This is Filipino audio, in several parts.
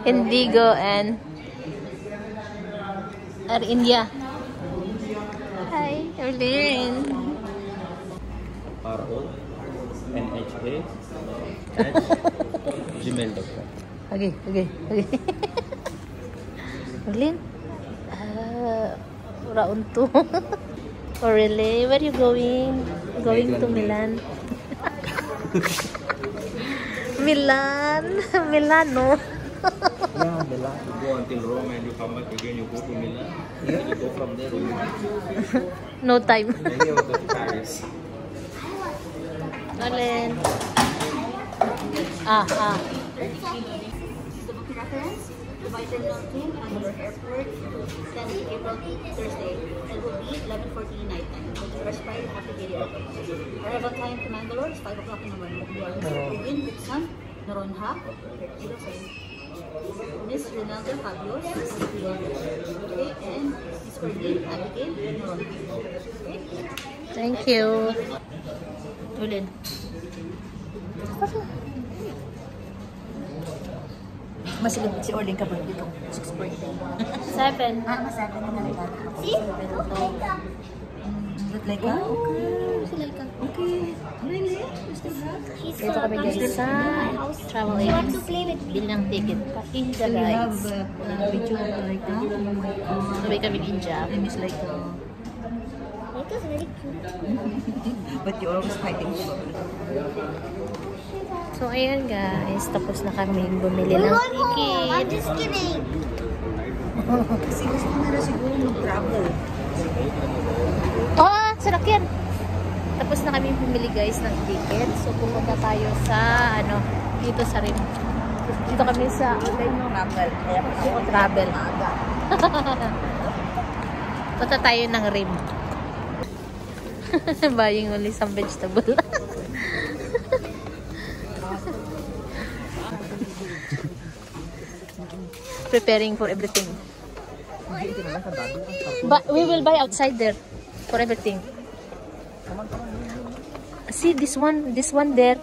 Indigo and Air India. Hi, Evelyn. RONHA@gmail.com. Okay. Evelyn? Round 2. Oh, really? Where are you going? Going to Milan. Milano. Yeah, Milan. You go until Rome and you come back again. You go to Milan. Yeah. You go from there. No time. Then you go to Paris. Alin? The booking reference, Vital Team, Mangalore Airport, 10 April Thursday. It will be 11:40 night time. So to rest by half the day. Arrival time to Mangalore is 5 o'clock in the morning. You are Mr. Rubin Dixon, Noronha, Miss Ronaldo Fabios, okay, and Miss Corlene Abigail Noronha. Okay? Thank you. Ulin. Mas si ordering ka birthday ko. 6 birthday. 7. Mas 7 na nalita. See? Look like that? Okay. Really? You still have? Dito kami guys sa travel agency. Bill ng ticket. India You have guys. video like that? Oh my God. Sabi kami India. I miss like It is very cute. but you're always fighting for it. So ayan guys. Tapos na kami bumili ng ticket. I'm just kidding. Kasi gusto ko na siguro mag-travel. Oh, sarakyan. Tapos na kami bumili guys ng ticket. So pumunta tayo sa dito sa rim. Dito kami sa Travel. Kaya travel. Punta tayo ng rim. Buying only some vegetable. Preparing for everything. But we will buy outside there for everything. See this one there.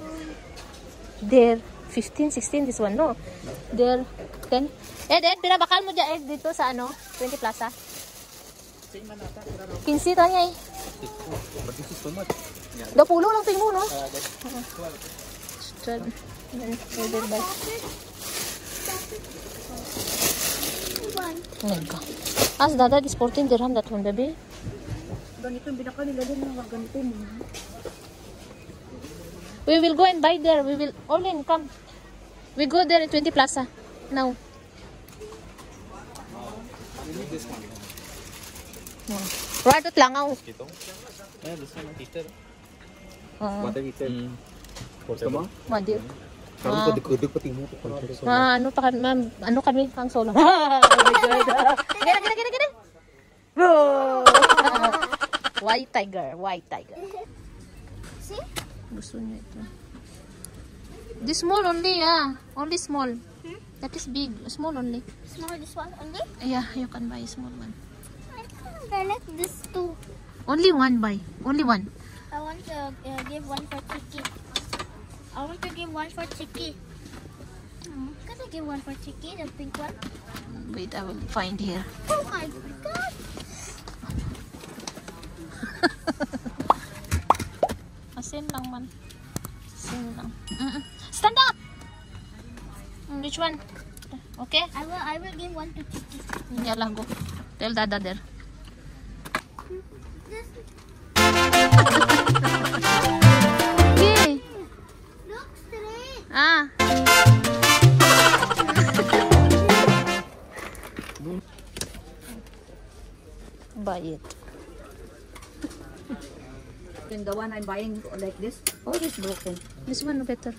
There 15, 16 this one no. There 10. Ed, pinabakal mo dyan dito sa 20 Plaza. 15 tanya eh. But this is so much. Daw pulo lang tingin mo no. Oh my God. As Dada is 14 dirham that one baby. Ganito yung binaka nila din mga ganito mo. We will go and buy there. We will Olin come. We go there in 20 Plaza now. Right at Langaw. Yeah, this one heater. What a heater. Portable. Madi. Kamu kode-kode pati mo. Ano kami ang solo. Oh my God. Gina. Oh. White tiger. See? Gusto niya ito. This small only, only small. That is big, small only. Small this one only? Yeah, you can buy a small one. I like this too. Only one buy, only one. I want to give one for Chiki. I want to give one for Chiki. Can I give one for Chiki, the pink one? Wait, I will find here. Oh my God! Asin lang man. Asin lang. Stand up! Which one? Okay? I will give one to Chiki. Yeah, lang go. Tell Dada there. Okay. Look straight. Buy it. And the one I'm buying like this, oh, it's broken. This one better.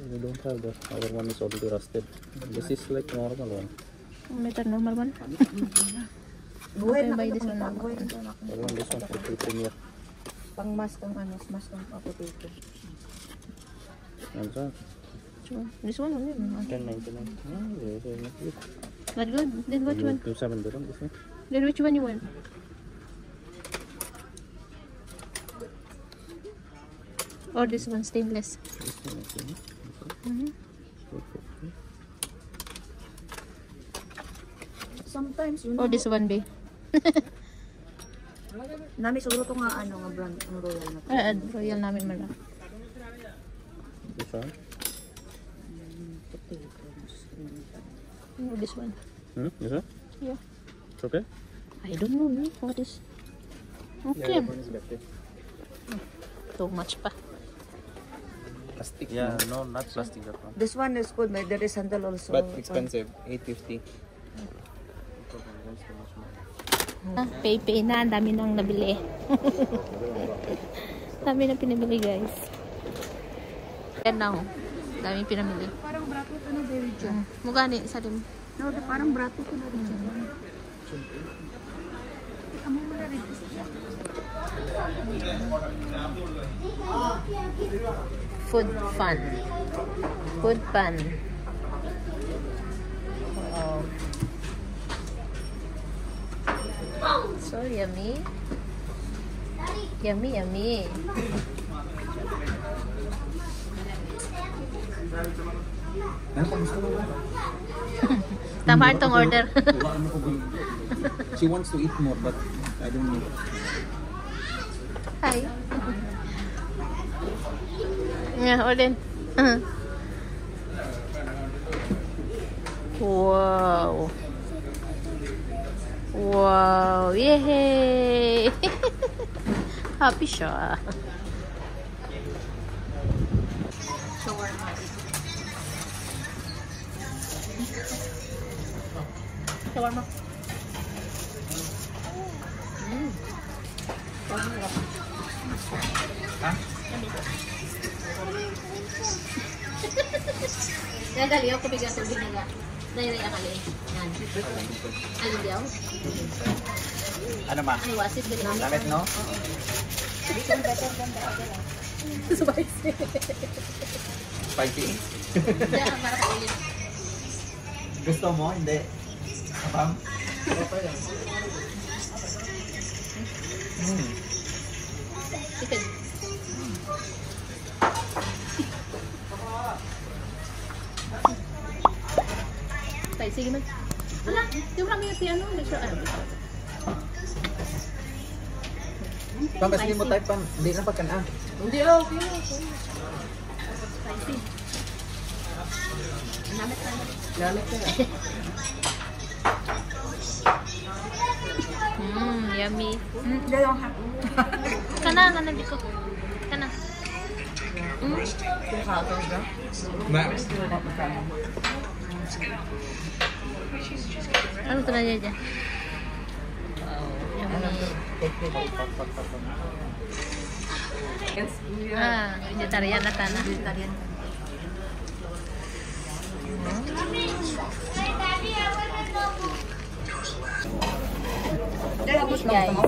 We don't have that. Our one is already rusted. This is like normal one. Better normal one. Buhay Okay, na buy kita this kung one. buhay na kita. I want this one for the premier. Pang mas kung mas kung potato. And so, Which one? This one only. 10.99. Very good. But good. Then which one? 7 dirham this one. Then which one you want? Or this one stainless. This one, okay. Mm-hmm. Sometimes, you know. Or this one, be? Nami siguro to nga ano nga brand ang Royal na to. Royal namin mala. This one? Potatoes. Oh, this one. This one? Yeah. It's okay? I don't know, no? What is... Okay. Yeah, one is better. Too much pa. Plastic? Yeah, no, not plastic that one. This one is good. May there is sandal also. But expensive, 850. Pay na. Ang dami nang nabili. Dami na pinamili, guys. Yan na, oh. Dami pinamili. Parang brato to na very dyan. Mugani, sa rin. No, parang brato to na rin dyan. Amo mo na rin. Food fun. Food fun. Wow. So yummy. Yummy, yummy. Tama itong order. She wants to eat more, but I don't know. Hi. Yeah, order. Wow. Wow. Yay. Happy siya. Shawarma. Shawarma. Dali ako bigyan sa binaga. Dali akali. Yan. Alin daw? Ano ma? Ay, wasit din. Lamit, no? Spicy. Spicy? Diyan, para kailin. Gusto mo? Hindi. Kapam? Chicken. Spicy gimana? Ala, di ba kami piano? Hindi siya ano. Pam, kasi mo type pam. Hindi na pagkanaan. Hindi oh, piano. Spicy. Lamit ka. Yummy. They don't have. Kana dito. Kana. Max. Ano to na dyan? Yummy. Vegetarian na kana. Vegetarian. Guys.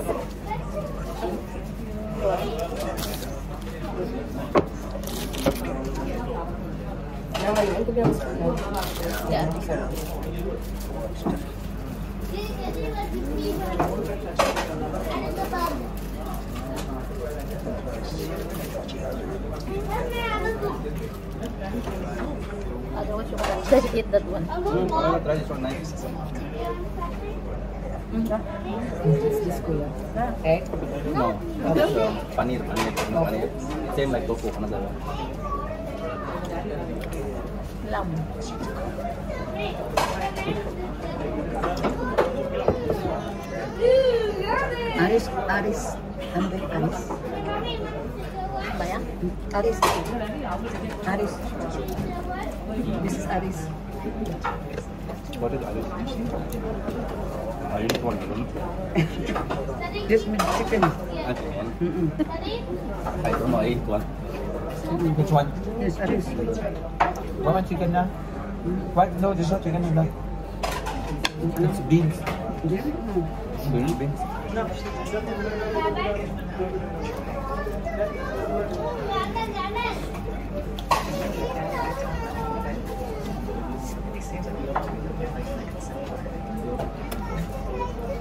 Yeah. Otherwise, you can eat that one. Try this one, nice. Egg? No. Paneer. Same like tofu, another one. Lamb. Aris. Ano ba Aris? Ba yan? Aris. This is Aris. What is Aris? I didn't want to know. This with chicken. I don't know, I ate one. Which one? Yes, Aris. What one chicken na? What? No, this is not chicken. It's beans. Yeah. Beans.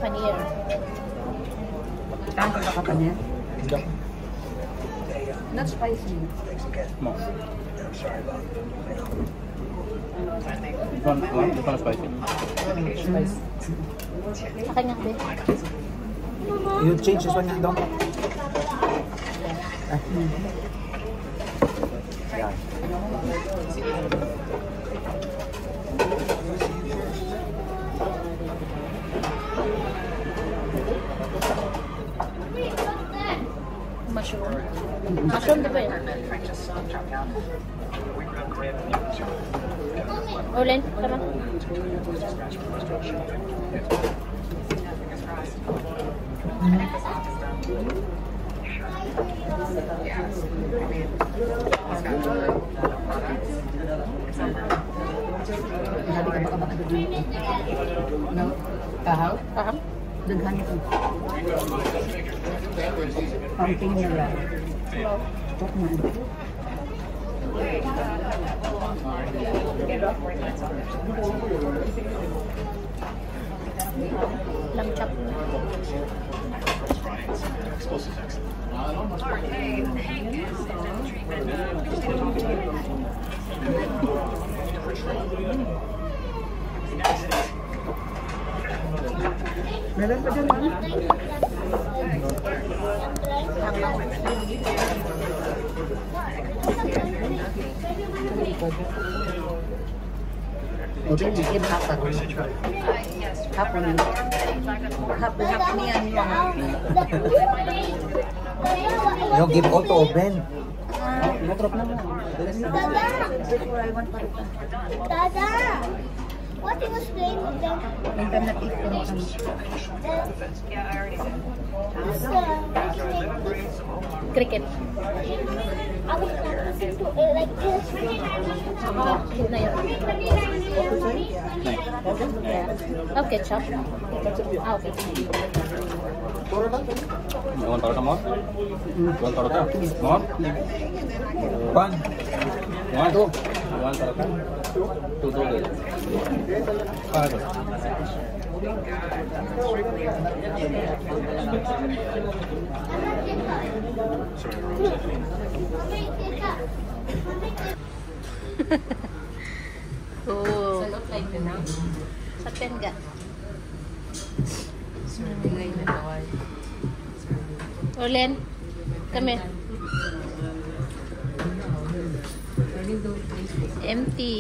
Paneer. Kaya ka pa niya? Yeah. Not spicy. No. This one spicy. Akin nga, be. You change this one nga daw. Yan. Mushroom. Mushroom, di ba yun? Ulen, tama. Sabi ka baka baka doon. No? Kahaw? Paham? Daghan ito. Pumping niya lang. Tok na. Lamb chop. Meron pa dyan, ma'am? Okay, give hapon. Hapon. Hapon yan yung... You give auto open. Matrop na mo. Dada! What he was playing with them? Yung time na pick ko mo kami. Cricket. I was listening to it like this. Yun na yun. Oh, ketchup. Ah, okay. You want tarata more? You want tarata? More? Pan. One? Two. You want tarata? Two. Five. Oh. Sa tenga. Ulen, kami. Empty.